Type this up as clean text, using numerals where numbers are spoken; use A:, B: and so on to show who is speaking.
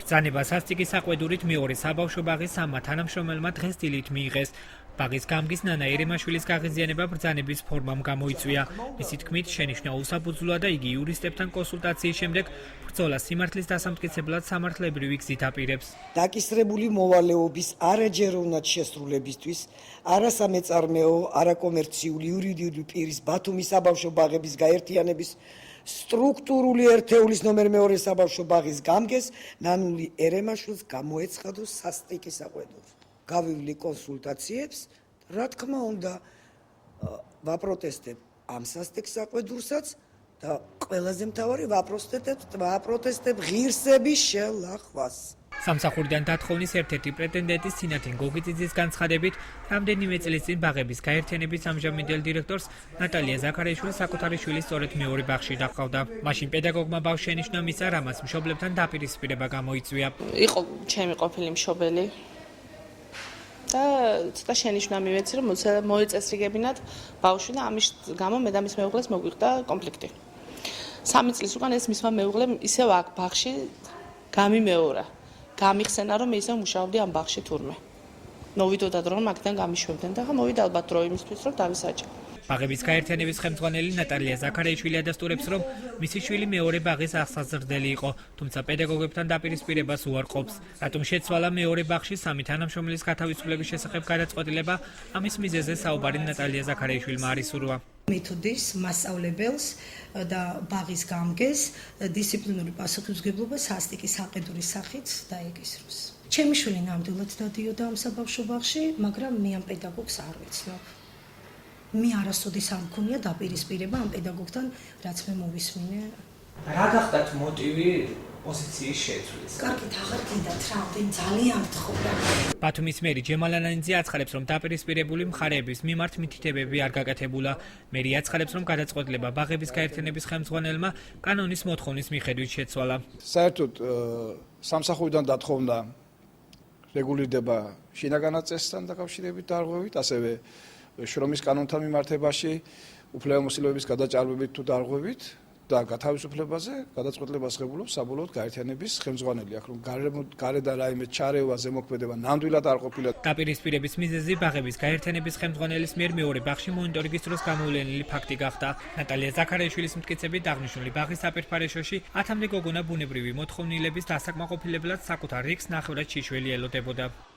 A: ბრძანება სასტიკის საყვედურით მეორე საბავშვო ბაღის სამმა თანამშრომელმა დღეს დილით მიიღეს. ბაღის გამგის ნანა ერემაშვილის გაღიზიანება ბრძანების ფორმამ გამოიწვია. მისი თქმით, შენიშვნა უსაფუძვლოა და იგი იურისტებთან კონსულტაციის შემდეგ ბრძოლას სიმართლის დასამტკიცებლად სამართლებრივი გზით აპირებს.
B: დაკისრებული მოვალეობის არაჯეროვნად შესრულებისთვის არასამეწარმეო, არაკომერციული იურიდიული პირის ბათუმის საბავშვო ბაღების გაერთიანების სტრუქტურული ერთეულის ნომერ 2 საბავშვო ბაღის გამგეს ნანული ერემაშვილს გამოეცხადო სასტიკის საყვედური. გავივლი კონსულტაციებს, რა თქმა უნდა, ვაპროტესტებ ამ სასტიკს საყვედურსაც და ყველაზე მთავარი ვაპროტესტებ ღირსების შელახვას.
A: სამსახურიდან დათხოვნის ერთ-ერთი პრეტენდენტის სინათინ გოგიძიძის განცხადებით, რამდენიმე წლის წინ ბაღების გაერთიანების ამჟამინდელ დირექტორს ნატალია ზაქარიაშვილი საკუთარი შვილი სწორედ მეორე ბაღში დახავდა. მაშინ პედაგოგმა ბავშვს შენიშვნა მისცა, რამაც მშობლებთან დაპირისპირება გამოიწვია.
C: იყო ჩემი ყოფილი მშობელი და ცოტა შენიშვნა მივეცი, რომ მოეწესრიგებინათ ბავშვი და ამის გამო მე და მის მეუღლეს მოგვიყვდა კონფლიქტი. 3 წლის უკან ეს მისმა მეუღლემ ისევ აქ ბაღში გამიმეორა. გამიხსენა, რომ მე ისევ მუშაობდი ამ ბაღში თურმე. მოვიდოდა დრო, რომ აქედან გამიშვებდნენ და მოვიდა ალბათ დრო იმისთვის, რომ დავისაჯა.
A: ბაღების გაერთიანების ხელმძღვანელი ნატალია ზაქარიაშვილი ადასტურებს, რომ მისი შვილი მეორე ბაღის აღსაზრდელი იყო, თუმცა პედაგოგებთან დაპირისპირებას უარყოფს. რატომ შეცვალა მეორე ბაღში სამი თანამშრომლის გათავისუფლების შესახებ გადაწყვეტილება, ამის მიზეზზე საუბარი ნატალია ზაქარიაშვილმა არ ისურვა.
D: მეთოდის მასწავლებელს და ბაღის გამგეს დისციპლინური პასუხისმგებლობა სასტიკის საყედურის სახით დაეკისროს. ჩემი შვილი ნამდვილად დადიოდა ამ საბავშვო ბაღში, მაგრამ მე ამ პედაგოგს არ ვეცნობ. მე არასოდეს არ მქონია დაპირისპირება ამ პედაგოგთან, რაც მე მოვისმინე.
E: რა გახდათ მოტივი პოზიციის შეცვლის?
D: კარგით, აღარ გინდათ რა, ძალიან გთხოვდა.
A: ბათუმის მერი ჯემალანანიძე აცხადებს, რომ დაპირისპირებული მხარეების მიმართ მითითებები არ გაკეთებულა. მერი აცხადებს, რომ გადაწყვეტილება ბაღების გაერთიანების ხელმძღვანელმა კანონის მოთხოვნის მიხედვით შეცვალა.
F: საერთოდ სამსახურიდან დათხოვნა რეგულირდება შინაგანად წესთან დაკავშირებით დარღვევით, ასევე შრომის კანონთან მიმართებაში უფლებამოსილების გადაჭარბებით თუ დარღვევით და გათავისუფლებაზე გადაწყვეტილებას ღებულობს საბოლოოდ გაერთიანების ხელმძღვანელი. აქ რომ გარედან რაიმე ჩარევა, ზემოქმედება ნამდვილად არ ყოფილა.
A: დაპირისპირების მიზეზი ბაღების გაერთიანების ხელმძღვანელის მიერ მეორე ბაღში მონიტორინგის დროს გამოვლენილი ფაქტი გახდა. ნატალია ზაქარიაშვილის მტკიცებით აღნიშნული ბაღის საპირფარეშოში 10-მდე გოგონა ბუნებრივი მოთხოვნილების დასაკმაყოფილებლად საკუთარ რიგს ნახევრად შიშველი ელოდებოდა.